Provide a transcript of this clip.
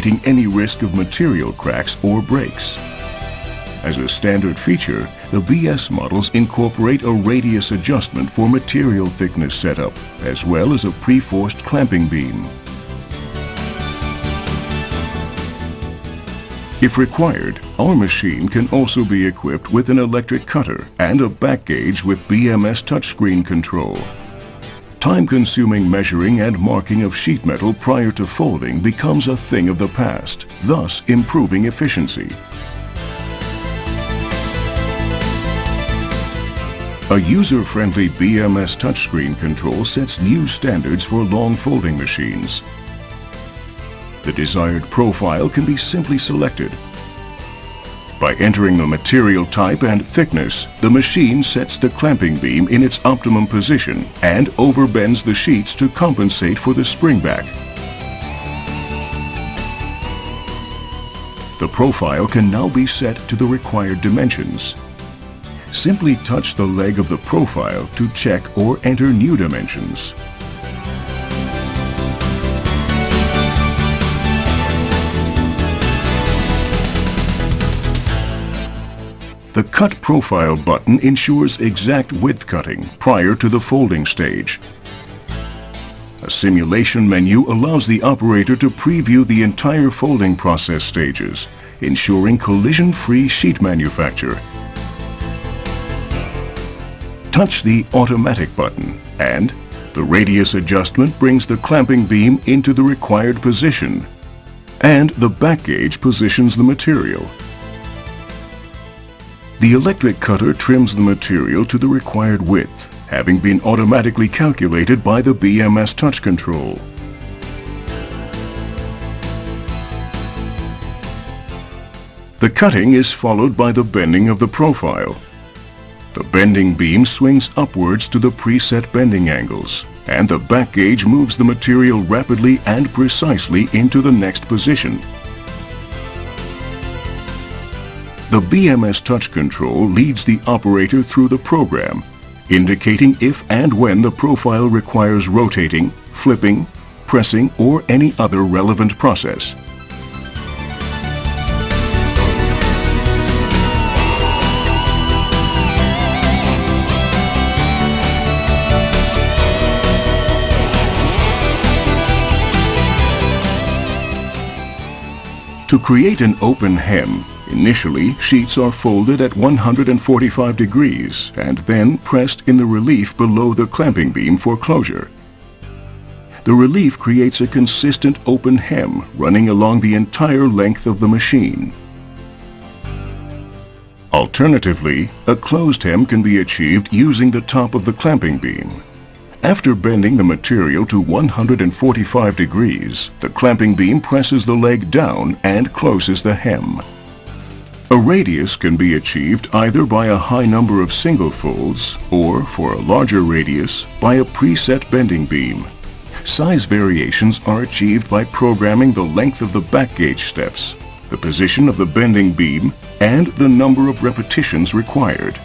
eliminating any risk of material cracks or breaks. As a standard feature, the BS models incorporate a radius adjustment for material thickness setup, as well as a pre-forced clamping beam. If required, our machine can also be equipped with an electric cutter and a back gauge with BMS touchscreen control. Time-consuming measuring and marking of sheet metal prior to folding becomes a thing of the past, thus improving efficiency. A user-friendly BMS touchscreen control sets new standards for long folding machines. The desired profile can be simply selected. By entering the material type and thickness, the machine sets the clamping beam in its optimum position and overbends the sheets to compensate for the springback. The profile can now be set to the required dimensions. Simply touch the leg of the profile to check or enter new dimensions. The Cut Profile button ensures exact width cutting prior to the folding stage. A simulation menu allows the operator to preview the entire folding process stages, ensuring collision-free sheet manufacture. Touch the Automatic button and the radius adjustment brings the clamping beam into the required position, and the back gauge positions the material. The electric cutter trims the material to the required width, having been automatically calculated by the BMS touch control. The cutting is followed by the bending of the profile. The bending beam swings upwards to the preset bending angles, and the back gauge moves the material rapidly and precisely into the next position. The BMS touch control leads the operator through the program, indicating if and when the profile requires rotating, flipping, pressing, or any other relevant process. To create an open hem, initially sheets are folded at 145 degrees and then pressed in the relief below the clamping beam for closure. The relief creates a consistent open hem running along the entire length of the machine. Alternatively, a closed hem can be achieved using the top of the clamping beam. After bending the material to 145 degrees, the clamping beam presses the leg down and closes the hem. A radius can be achieved either by a high number of single folds or, for a larger radius, by a preset bending beam. Size variations are achieved by programming the length of the back gauge steps, the position of the bending beam, and the number of repetitions required.